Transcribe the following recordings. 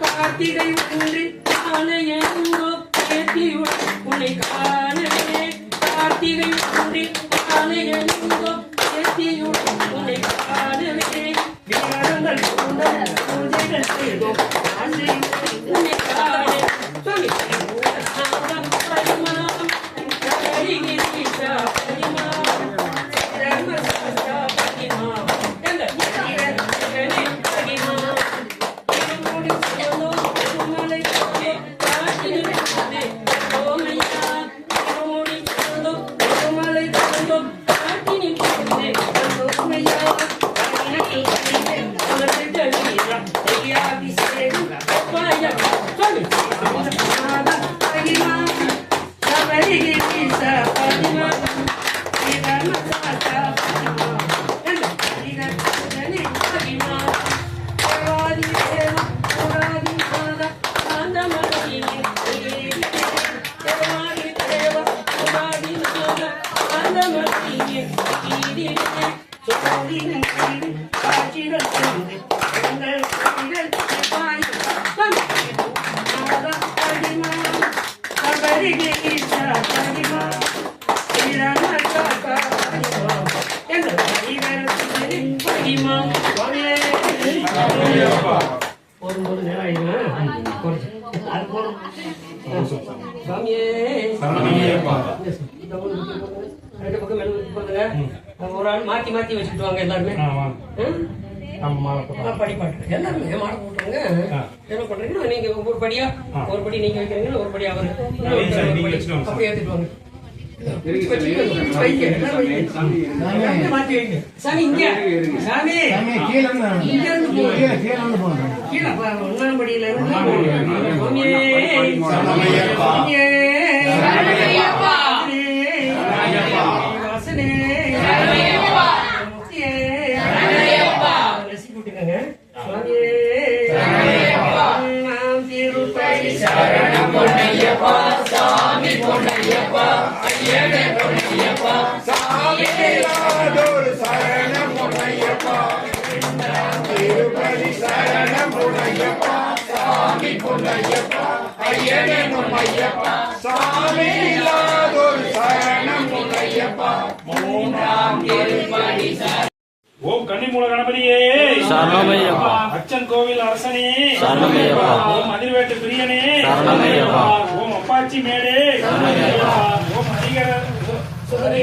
கார்த்திகை ஒன்றி காலையெங்கோ பேத்தியுடன் உன்னை காணவே கார்த்திகை ஒன்றி காலையெங்கோ பேத்தியுடன் உன்னை காணவே விமானங்கள் கொண்ட பூஜைகள் செய்தோம் உன்னை காண ஒரு ஆள் மாத்தி மாத்தி வச்சுட்டு வாங்க எல்லாருமே படிப்பாட்டு எல்லாருமே மாலை போட்டுருங்க. என்ன பண்றீங்கன்னா நீங்க ஒவ்வொரு படியா ஒரு படி நீங்க வைக்கிறீங்கன்னா ஒரு படி அவரு அப்படி ஏத்துட்டு வாங்க. சாமி இங்க சாமி கீழே ஒன்னாம் படியில சாமி பொன்னையப்பா ஐயனே பொன்னையப்பா சாமி சரணம் பொன்னையப்பா திருப்பதி சரணம் பொன்னையப்பா சாமி பொன்னையப்பா ஐயனே பொன்னையப்பா சாமி சரணம் பொன்னையப்பா மூன்றாம் திருப்பதி ஓம் கன்னிமூல கணபதியே சரணமையப்பா அச்சன் கோவில் அரசனே சரணமையப்பா ஓம் அதிர்வேட்டு பிரியனே சரணமையப்பா ஓம் அப்பாச்சி மேடே சரணமையப்பா ஓம் அதிகர சுதனே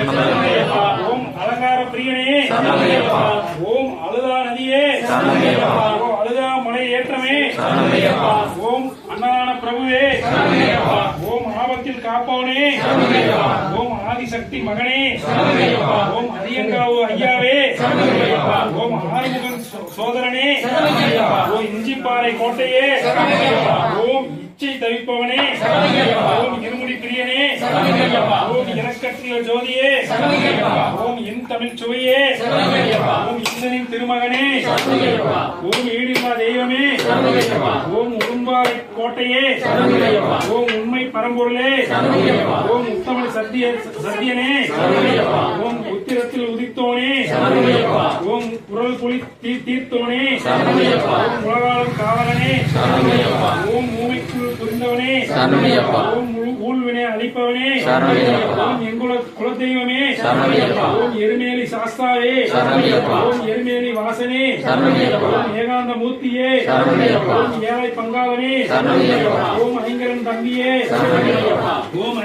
சரணமையப்பா ஓம் அலங்கார பிரியனே சரணமையப்பா ஓம் அழுதா நதியே சரணமையப்பா ஓம் அழுதா மலை ஏற்றமே சரணமையப்பா ஓம் அன்னதான பிரபுவே சரணமையப்பா ஓம் ஆபத்தில் காப்பவனே சரணமையப்பா ஓம் ஆதிசக்தி மகனே சரணமையப்பா ஓம் அதியங்காவு ஐயாவே சரணமையப்பா ஓம் ஆறுமுகன் சோதரனே சரணமையப்பா ஓம் இஞ்சிப்பாறை கோட்டையே சரணமையப்பா ஓம் இச்சை தவிப்பவனே சரணமையப்பா ஓம் இருமுடி பிரியனே சரணமையப்பா ஓம் இனக்கற்றிய ஜோதியே சரணமையப்பா ஓம் என் தமிழ் சுவையே சரணமையப்பா ஓம் இந்தனின் திருமகனே சரணமையப்பா ஓம் ஈடில்லா தெய்வமே சரணமையப்பா ஓம் உரும்பாறை கோட்டையே சரணமையப்பா ஓம் உண்மை பரம்பொருளே சரணமையப்பா ஓம் உத்தம சத்தியனே சரணமையப்பா ஓம் உத்திரத்தில் உதித்தோனே சரணமையப்பா ஓம் குரல் குளி தீர்த்தோனே சரணமையப்பா ஓம் உலகாலும் காவலனே சரணமையப்பா ஓம் மூமைக்குள் புரிந்தவனே சரணமையப்பா ஓம் ஊழ்வினை அளிப்பவனே சரணமையப்பா ஓம் எங்குல குலதெய்வமே சரணமையப்பா ஓம் எருமேலி சாஸ்தாவே சரணமையப்பா ஓம் எருமேலி வாசனே சரணமையப்பா ஓம் ஏகாந்த மூர்த்தியே சரணமையப்பா ஓம் ஏழை பங்காளனே சரணமையப்பா ஓம் ஐங்கரன் தம்பியே சரணமையப்பா ஓம்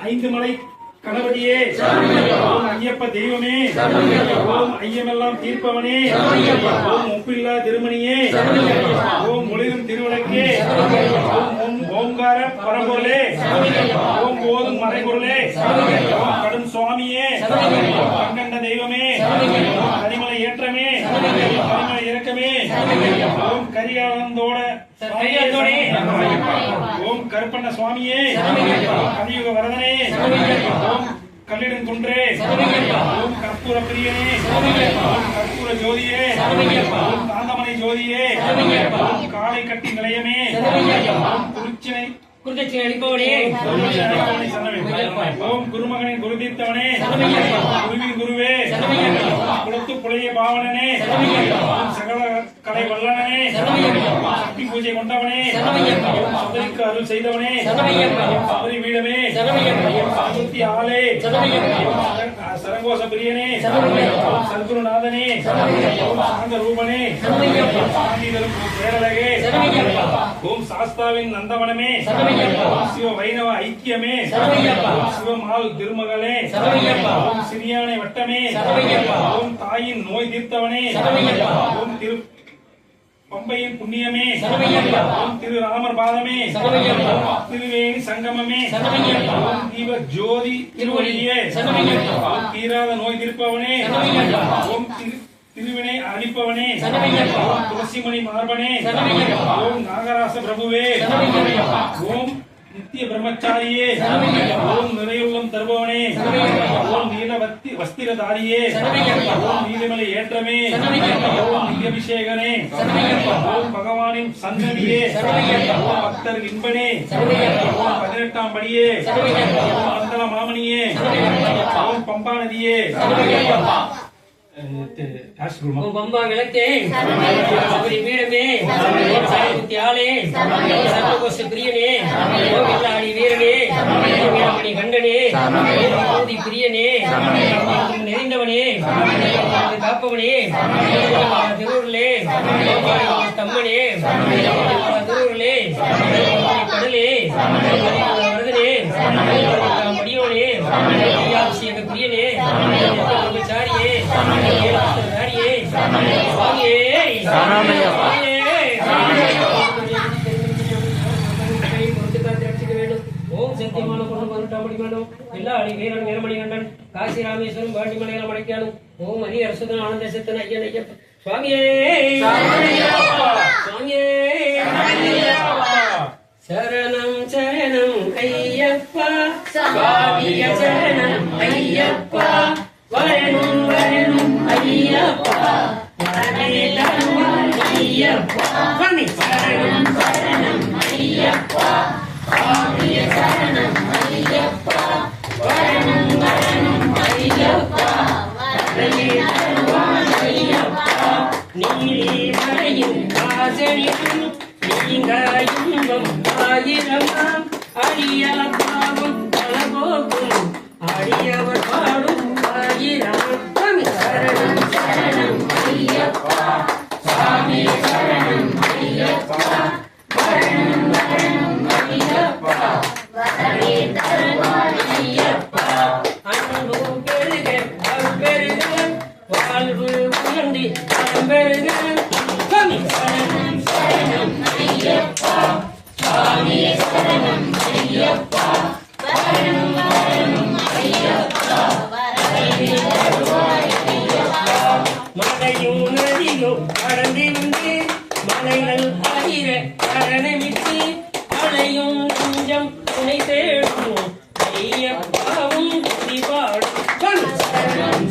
ஐந்து மலை கணபதியே ஓம் ஐயப்ப தெய்வமே ஓம் ஐயமெல்லாம் தீர்ப்பவனே ஓம் ஒப்பில்லா திருமணியே ஓம் ஒளிரும் திருவிளக்கே ஓம் ஓம்கார பரம்பொருளே ஓம் ஓதும் மறைபொருளே ஓம் கடும் சுவாமியே கண்கண்ட தெய்வமே கரிமலை ஏற்றமே கரிமலை இறக்கமே ஓம் கரியானந்தோட ஓம் கருப்பண்ண சுவாமியே கலியுக வரதனே ஓம் கல்லிடும் குன்றே சரவணையப்பா. ஓம் கற்பூர பிரியனே சரவணையப்பா. ஓம் கற்பூர ஜோதியே சரவணையப்பா. ஓம் காந்தமணி ஜோதியே சரவணையப்பா. ஓம் காளை கட்டி நிலையமே சரவணையப்பா. ஓம் குறிச்சினை குருதட்சி அளிப்பவனே ஓம் குருமகனின் குருதீர்த்தவனே சரவணையப்பா. குருவின் குருவே சரவணையப்பா. குலத்து புலைய பாவனனே சரவணையப்பா. ஓம் சகல கலை வல்லனே சரவணையப்பா. சக்தி பூஜை கொண்டவனே சரவணையப்பா. ஓம் சபரிக்கு அருள் செய்தவனே சரவணையப்பா. ஓம் சபரி வீடமே சரவணையப்பா. ஓம் சாதுர்த்தி ஆலே சரவணையப்பா. ஓம் சரங்கோச பிரியனே சரவணையப்பா. ஓம் சத்குருநாதனே சரவணையப்பா. ஓம் சாந்த ரூபனே சரவணையப்பா. சாந்திதரும் பேரழகே சரவணையப்பா. ஓம் சாஸ்தாவின் நந்தவனமே சரவணையப்பா. ஓம் சிவ வைணவ ஐக்கியமே சரவணையப்பா. ஓம் சிவமால் திருமகளே சரவணையப்பா. ஓம் சிறியானை வட்டமே சரவணையப்பா. ஓம் தாயின் நோய் தீர்த்தவனே சரவணையப்பா. ஓம் திரு பம்பையின் புண்ணியமே சரவணையப்பா. ஓம் திரு ராமர் பாதமே சரவணையப்பா. ஓம் திருவேணி சங்கமமே சரவணையப்பா. ஓம் தீப ஜோதி திருவடியே சரவணையப்பா. ஓம் தீராத நோய் தீர்ப்பவனே சரவணையப்பா. ஓம் திருவினை அழிப்பவனே சரவணையப்பா. ஓம் துளசிமணி மார்பனே சரவணையப்பா. ஓம் நாகராச பிரபுவே சரவணையப்பா. ஓம் நித்திய பிரம்மச்சாரியே சரவணையப்பா. ஓம் நிறையுள்ளம் தருபவனே சரவணையப்பா. ஓம் நீல வஸ்திரதாரியே சரவணையப்பா. ஓம் நீலமலை ஏற்றமே சரவணையப்பா. ஓம் நீலபிஷேகனே சரவணையப்பா. ஓம் பகவானின் சந்ததியே சரவணையப்பா. ஓம் பக்தர் இன்பனே சரவணையப்பா. ஓம் 18ஆம் படியே சரவணையப்பா. ஓம் மந்தல மாமணியே சரவணையப்பா. ஓம் பம்பா நதியே சரவணையப்பா. ராஷ்குருமா ஓம் பம்பா விளக்கே சபரி பீடமே சாயகுத்தி ஆளே சர்வகோஷ பிரியனே ஓம் எல்லாடி வீரனே ஓம் வீரமணி கண்டனே ஓம் பூதி பிரியனே ஓம் நிறைந்தவனே ஓம் காப்பவனே ஓம் திருவுருளே ஓம் தம்மனே ஓம் திருவுருளே ஓம் கடலே ஓம் வரதனே ஓம் மடியோனே ஓம் பிரியனே ஓம் சாரியே ஓம் சத்தியமான பொருள் பருட்டாமடி வேண்டும் எல்லா அடி வீரன் வீரமணி கண்டன் காசி ராமேஸ்வரம் பாண்டி மலையாளம் அடைக்காலும் ஓம் ஹரி அரசுதன் ஆனந்த சித்தன் ஐயன் ஐயப்ப சுவாமியே சுவாமியே சரணம் சரணம் ஐயப்பா சுவாமிய சரணம் ஐயப்பா வரணும் வரணும் ஐயப்பா வரவே தருவாய் ஐயப்பா சுவாமி சரணம் சரணம் ஐயப்பா சுவாமிய சரணம் ஐயப்பா வரணும் வரணும் ஐயப்பா வரவே தருவாய் ஐயப்பா நீலி மலையின் வாசலிலும் நீங்க இன்பம் ஆயிரமாம் அழியா பாவம் பலபோக்கும் அடியவர் பாடும் ஆயிரம் சரணம் சரணம் ஐயப்பா சுவாமி சரணம் ஐயப்பா வரணும் வரணும் ஐயப்பா வரவே தருவாய் ஐயப்பா அன்பு பெருக பெருக வாழ்வு உயர்ந்து பெருக சுவாமி சரணம் சரணம் ஐயப்பா சுவாமி சரணம் ஐயப்பா வரணும் வரணும் ஐயப்பா வரவே தருவாய் ஐயப்பா மலையும் நதியும் கடந்திருந்து மலைகள் ஆயிர கரணமிட்டு மலையும் நெஞ்சம் துணை தேடும் ஐயப்பாவும் துதிபாடும் சரணம்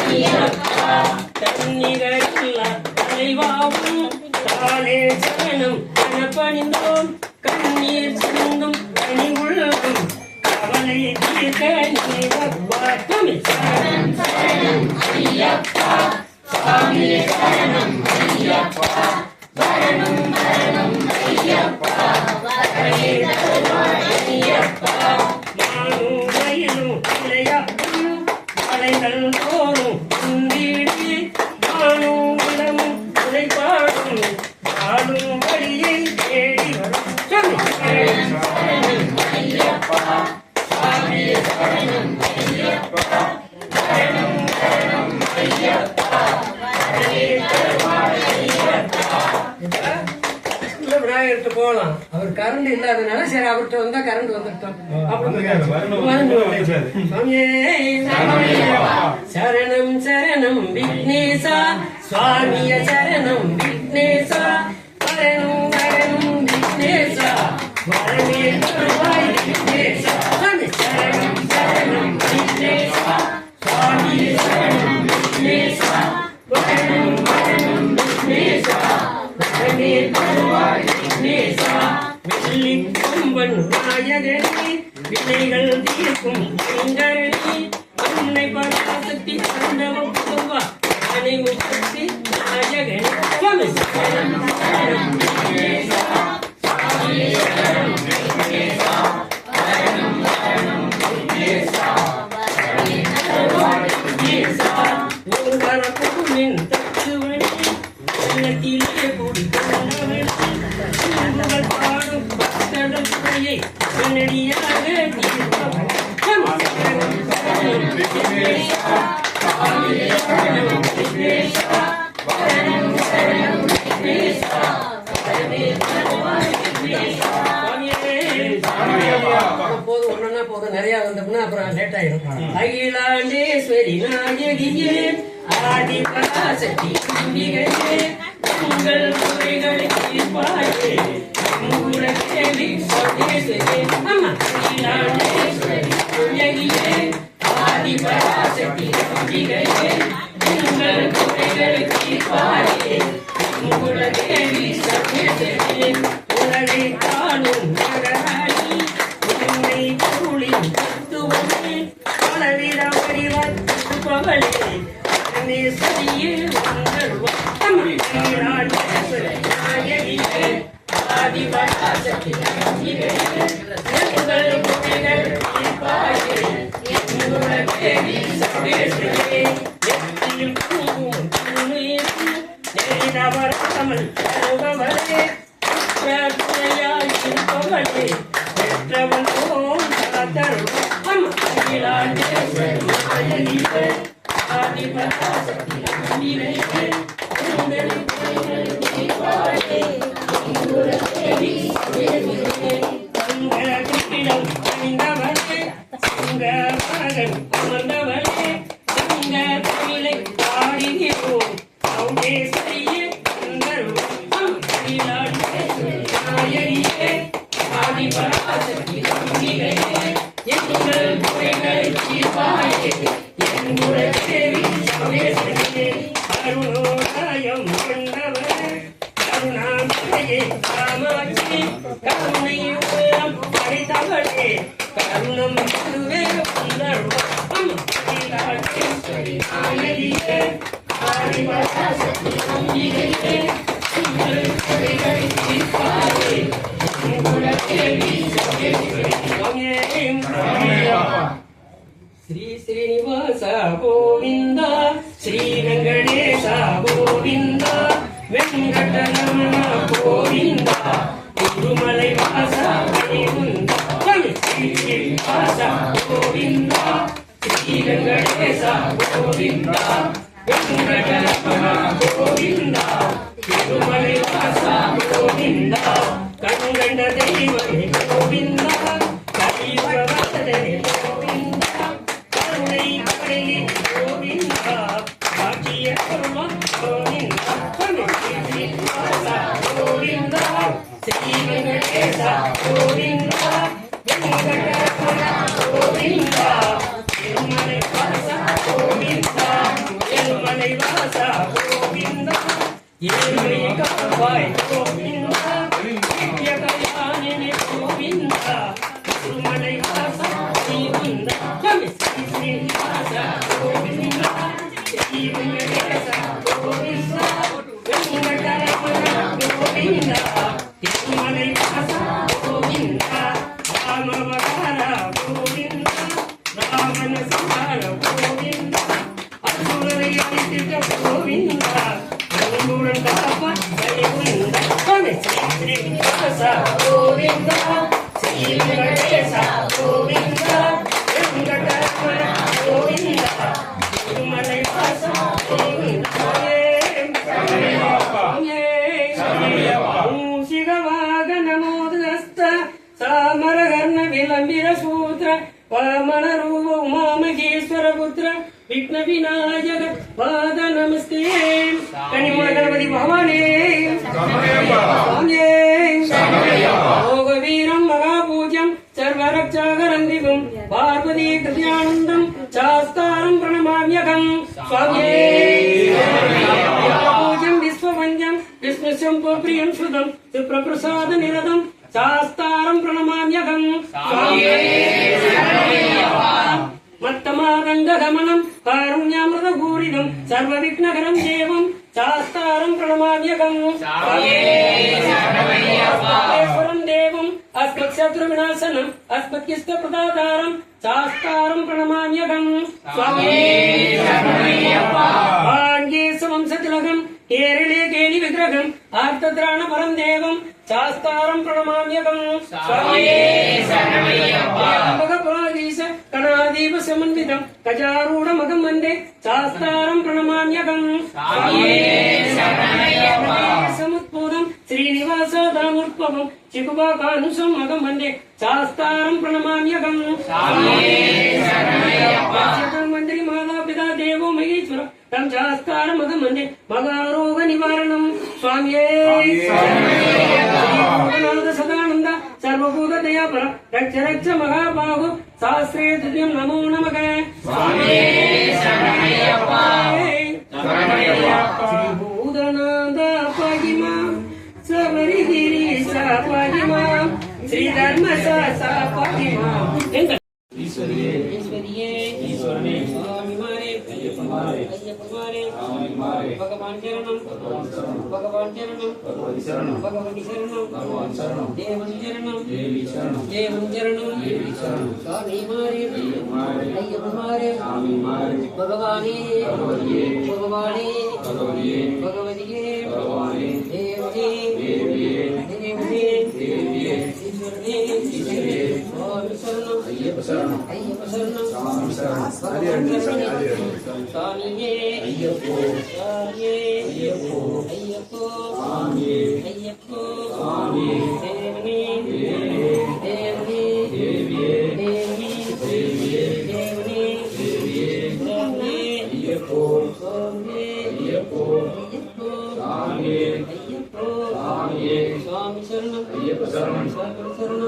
ஐயப்பா தன்னிகரில்லா தலைவாவும் தானே சரணம் பணிந்தோம் கண்ணீர் சிந்தும் கனி உள்ளதும் கவலை தீர்க்க நினைவப்பா சரணம் சரணம் ஐயப்பா சுவாமி சரணம் ஐயப்பா வரணும் வரணும் ஐயப்பா வரவே தருவாய் ஐயப்பா நானும் வயலும் விளையாடும் மலைகள் தோறும் குந்திடு நானும் இளமும் உழைப்பாடும் நாடும் வழியை தேடி வரும் சரணம் சரணம் ஐயப்பா சுவாமி சரணம் ஐயப்பா வரணும் வரணும் ஐயப்பா வரவே தருவாய் ஐயப்பா விநாயகர்கிட்ட போகலாம் அவர் கரண்ட் இல்லாதனால சரி அவர்கிட்ட வந்தா கரண்ட் வந்துட்டோம் சரணம் சரணம் விக்னேசா சுவாமிய சரணம் விக்னேசா வரணும் வரணும் விக்னேசா வரவே தருவாய் விக்னேசா சரணம் சரணம் வெள்ளி கொம்பன் நாயகனே வினைகள் தீர்க்கும் எங்கரணி அன்னை பராசக்தி ஆண்டவம் புதுவா அனைவு சக்தி நாயகனே போதும் நிறைய வந்தோம்னா அப்புறம் லேட் ஆயிடும். அகிலாண்டேஸ்வரி நாயகியே ஆதி பராசக்தி அம்பிகையே உங்கள் குறைகளை தீர்ப்பாயே உங்கள கேள்வி சோதேஸ்வரி அம்மா அகிலாண்டேஸ்வரி நாயகியே ஆதி பராசக்தி அம்பிகையே உங்கள் குறைகளை தீர்ப்பாயே உங்கள கேள்வி சோதேஸ்வரி உலகை காணும் நகராணி உன்னை பொருளின் தத்துவமே பலவித வடிவத்துப்பவளே சரியே நாயகியே ஆதிபராசக்தி श्री श्रीनिवास गोविंद श्री वेंकटेश गोविंद वेंकटरमण गोविंद तिरुमलै वास वैकुंठ श्री श्रीनिवास गोविंद श्री वेंकटेश गोविंद वेंकटरमण गोविंद तिरुमलै वास गोविंद कंगंड दैवमे गोविंद कलियुगवरदने गोविंद करुणै करुणे गोविंद भाग्य कर्म गोविंद श्री श्रीनिवास गोविंद श्री वेंकटेश गोविंद वेंकटरमण गोविंद तिरुमलै वास गोविंद तिरुमलै वास गोविंद येरुमै कावाय गोविंद नित्य कल्याणिनि गोविंद तिरुमलै वास गोविंद श्री श्रीनिवास गोविंद श्री वेंकटेश गोविंद वेंकटरमण गोविंद तिरुमलै वास गोविंद रामावतार गोविंद रामन संहार गोविंद असुरரை அழித்திட்ட गोविंद அன்புடன் காப்பான் வைகுண்ட ஸ்ரீ ஸ்ரீனிவாச கோவிந்த ஸ்ரீ வெங்கடேச கோவிந்த வெங்கடரமண கோவிந்த திருமலை வாச கோவிந்த மூஷிகவாகன மோதஸ்த சாமரகர்ண விளம்பிர சூத்ர வாமன ரூப உமாமகேஸ்வர புத்திர विघ्न विनायक पाद नमस्ते कनिमूल गणपति भवाने भोग वीरं महापूज्यं सर्वरक्षाकरं दिवं पार्वती कृत्यानन्दं शास्तारं प्रणमाम्यहं स्वामी पूज्यं विश्ववन्द्यं विष्णुशम्भो प्रियं सुदं சுப்ரபிரசாத நிரதம் சாஸ்தாரம் பிரணமாம்யகம் மத்தமாரங்ககமனம் காருண்யாமிருத பூரிதம் சர்வ விக்னகரம் தேவம் சாஸ்தாரம் பிரணமாம்யகம் ஈஸ்வரம் தேவம் அஸ்மத் சத்ரு விநாசனம் அஸ்மத்யஸ்த பிரதாதாரம் சாஸ்தாரம் பிரணமாம்யகம் வம்சதிலகம் கேரளே கேலி விக்கிரகம் ஆர்த்தத்ராண பரம் தேவம் சாஸ்தாரம் பிரணமாம்யகம் பகவாதீச கணாதீப சமன்விதம் கஜாரூட மகம் வந்தே சாஸ்தாரம் பிரணமாம்யகம் சமுத்பூதம் ஸ்ரீனிவாசதாமுற்பவம் சிகுபாகானுசம் மகம் வந்தே சாஸ்தாரம் பிரணமாம்யகம் மந்திரி மாதா பிதா தேவோ மகேஸ்வரம் தம் சாஸ்தாரம் மகம் வந்தே மகாரோக நிவாரணம் சுவாமியே சதானந்த சர்வபூத தயாபர ரட்ச ரட்ச மகாபாகு சாஸ்திரே துதியம் நமோ நமக ஸ்ரீபூதநாத பகிமா சபரிகிரி சாபகிமா ஸ்ரீ தர்ம சா பகிமா ஈஸ்வரியே ஈஸ்வரனே சுவாமிமாரே ஐயப்பமாரே சுவாமிமாரே பகவான் சரணம் பகவான் சரணம் பகவதி சரணம் தேவன் சரணம் தேவி சரணம் சுவாமிமாரே ஐயப்பமாரே பகவானே பகவதியே தேவனே ஈஸ்வரனே ஐயப்ப சரணம் சாமியே ஐயப்போ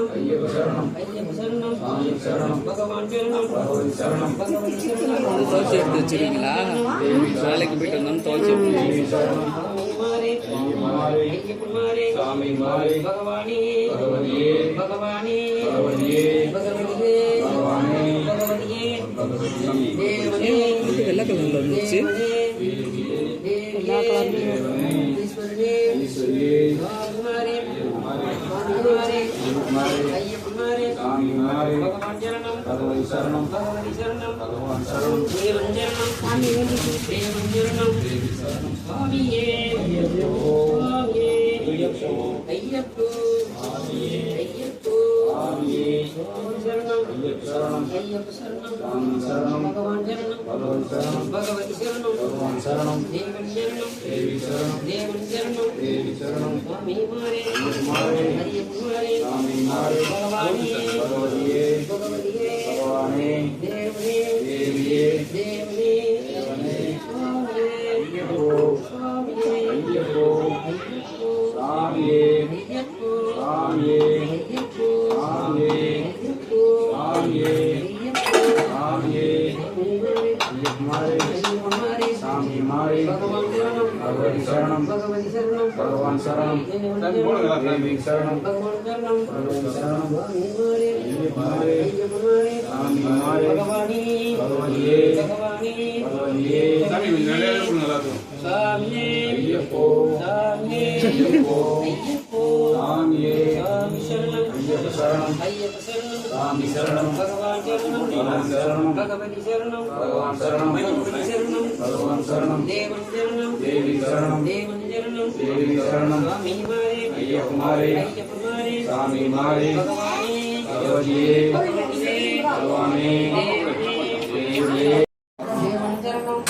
தேவனே சுவாமி சரணம் ஐயப்ப சரணம் பகவான் சரணம் பகவதி சரணம் துவச்சி எடுத்து வச்சிருக்கீங்களா வேலைக்கு போயிட்டு வந்தோம் துவச்சி வெள்ளை கலர்ல இருந்துச்சு எல்லா கலர்லையும் பகவதி சரணம் தேவன் சரணம் சுவாமிமாரே ஐயப்பமாரே பகவானே தேவனே भगवान शरणम देवी शरणम भगवती शरणम देवन शरणम देवी शरणम देवन शरणम देवी शरणम अय्यप्पमारे स्वामीमारे भगवती भगवाने देवी देवन शरणम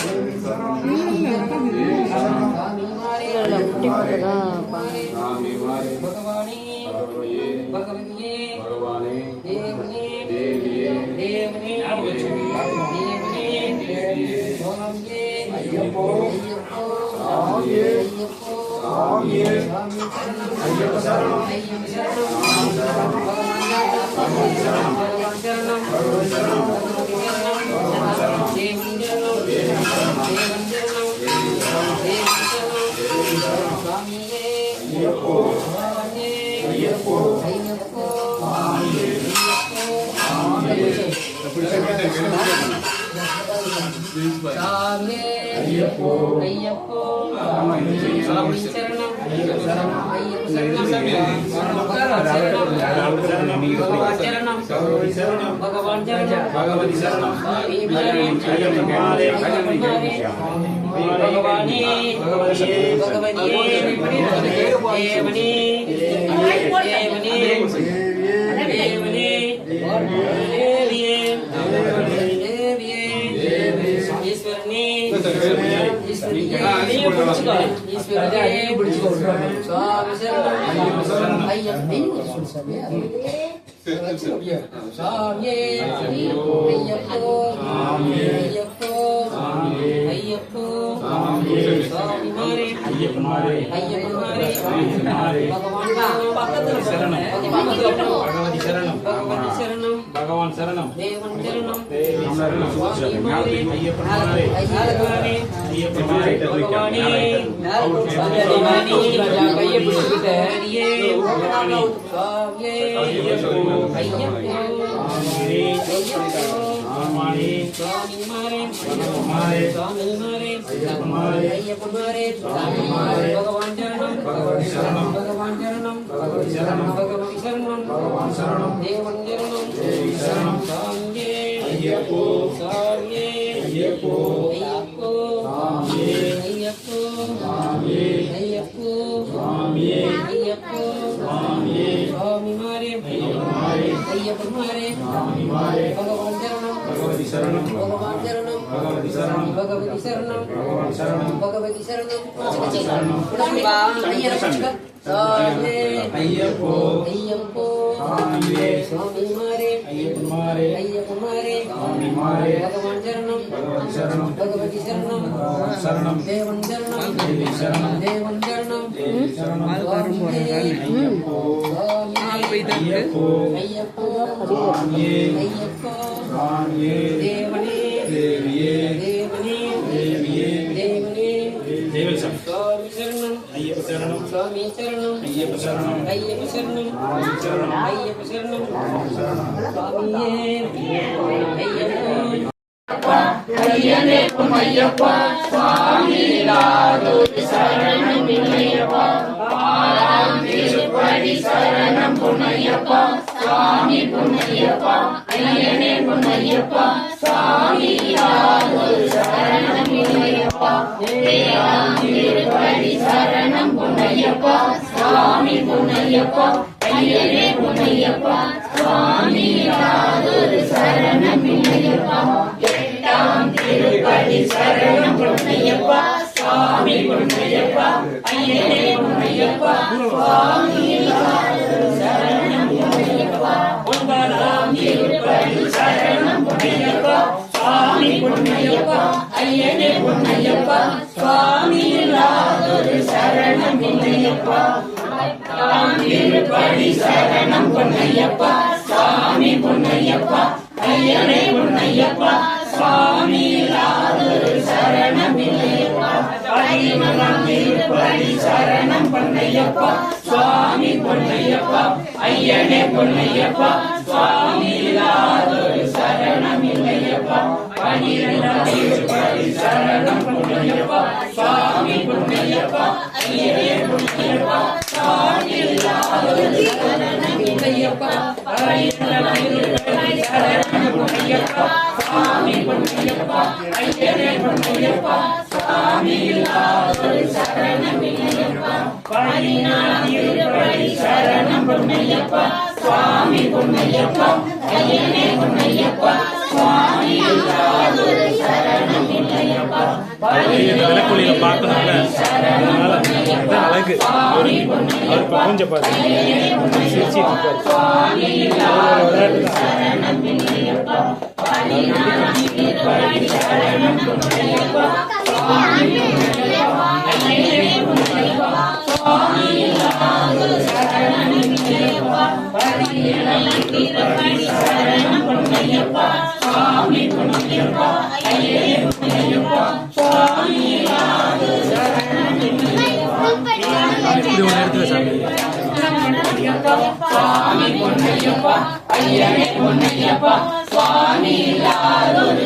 स्वामीमारे भगवानी भगवती भगवाने देवने देवी देवने स्वामी अय्यप्पो स्वामी अय्यप्प शरणम स्वामी ஐயப்போ ஐயப்போ சாமி ஐயப்போ ஐயப்போ சரணம் பகவான் சரணம் பகவதி சரணம் பகவானே பகவதியே தேவனே தேவனே தேவனே தேவியே தேவியே ஈஸ்வரனே ஈஸ்வரனே புடிச்சுக்கோ ஈஸ்வரனே புடிச்சுக்கோ சாமி சரணம் ஐயப்போ சாமியே ஐயப்போ ஐயப்போ ஐயப்போ சாமிமாரே ஐயப்பனாரே ஐயப்பனாரே பகவான் பக்கத்துல சரணம் பகவதி சரணம் பகவதி சரணம் பகவான் சரணம் தேவன் சரணம் தேவி சரணம் சாமிமாரே ஐயப்பனாரே ஐயப்பனாரே ஐயப்பனாரே பகவானே பகவானே கையை பிடிச்சிட்டு ஹரியே சாமியே ஐயப்போ भगवान शरणम भगवान शरणम भगवती शरणम देवन शरणम साम्ये अय्यप्पो साम्ये अय्यप्पो अय्यप्पो अय्यप्पो अय्यप्पो अय्यप्पो स्वामी मारे अय्यप्पो मारे भगवान शरणम भगवती शरणम भगवान शरणम भगवती शरणम भगवती शरणम भगवान शरणम भगवती शरणम स्वामी अय्यप्पो अय्यप्पो स्वामी मारे अय्यप्पो मारे स्वामी मारे भगवान शरणम भगवती शरणम भगवती शरणम शरणम देवन शरणम देवी शरणम देवन शरणम देवी शरणम अय्यप्पो अय्यप्पो अय्यप्पो स्वामी अय्यप्पो स्वामी देवने देविये देवने देविये देवने देव स्वामी शरणम अय्यप्पो शरणम स्वामी शरणम अय्यप्पो शरणम अय्यप्पो शरणम अय्यप्पो शरणम स्वामिये अय्यप्पो ஐயனே பொன்னையப்பா சுவாமி இல்லாதொரு சரணம் இல்லையப்பா ஆறாம் திருப்படி சரணம் பொன்னையப்பா சுவாமி பொன்னையப்பா ஐயனே பொன்னையப்பா சுவாமி இல்லாதொரு சரணம் இல்லையப்பா ஏழாம் திருப்படி சரணம் பொன்னையப்பா சுவாமி பொன்னையப்பா ஐயனே பொன்னையப்பா சுவாமி இல்லாதொரு சரணம் இல்லையப்பா எட்டாம் திருப்படி சரணம் பொன்னையப்பா சுவாமி பொன்னையப்பா ஐயனே பொன்னையப்பா சுவாமி இல்லாதொரு சரணம் இல்லையப்பா ஒன்பதாம் திருப்படி சரணம் பொன்னையப்பா சுவாமி பொன்னையப்பா ஐயனே பொன்னையப்பா சுவாமி இல்லாதொரு சரணம் இல்லையப்பா பத்தாம் திருப்படி சரணம் பொன்னையப்பா சுவாமி பொன்னையப்பா ஐயனே பொன்னையப்பா சுவாமி இல்லாதொரு சரணம் இல்லையப்பா பதினொன்றாம் திருப்படி சரணம் பொன்னையப்பா சுவாமி பொன்னையப்பா ஐயனே பொன்னையப்பா சுவாமி இல்லாதொரு சரணம் இல்லையப்பா பன்னிரண்டாம் திருப்படி சரணம் பொன்னையப்பா சுவாமி பொன்னையப்பா ஐயனே பொன்னையப்பா சுவாமி இல்லாதொரு சரணம் இல்லையப்பா பதினொன்றாம் திருப்படி சரணம் பொன்னையப்பா சுவாமி பொன்னையப்பா ஐயனே பொன்னையப்பா சுவாமி இல்லாதொரு சரணம் இல்லையப்பா பதினாலாம் திருப்படி சரணம் பொன்னையப்பா சுவாமி பொன்னையப்பா ஐயனே பொன்னையப்பா சுவாமி இல்லாதொரு சரணம் இல்லையப்பா விளக்குலியில பார்க்கணும்ல அதனால அழகு அவர் கொஞ்சம் பாரு சிரிச்சிட்டு இப்படி ஒரு இடத்துல சாமி பொன்னையப்பா சாமி பொன்னையப்பா ஐயனே பொன்னையப்பா சுவாமி இல்லாதொரு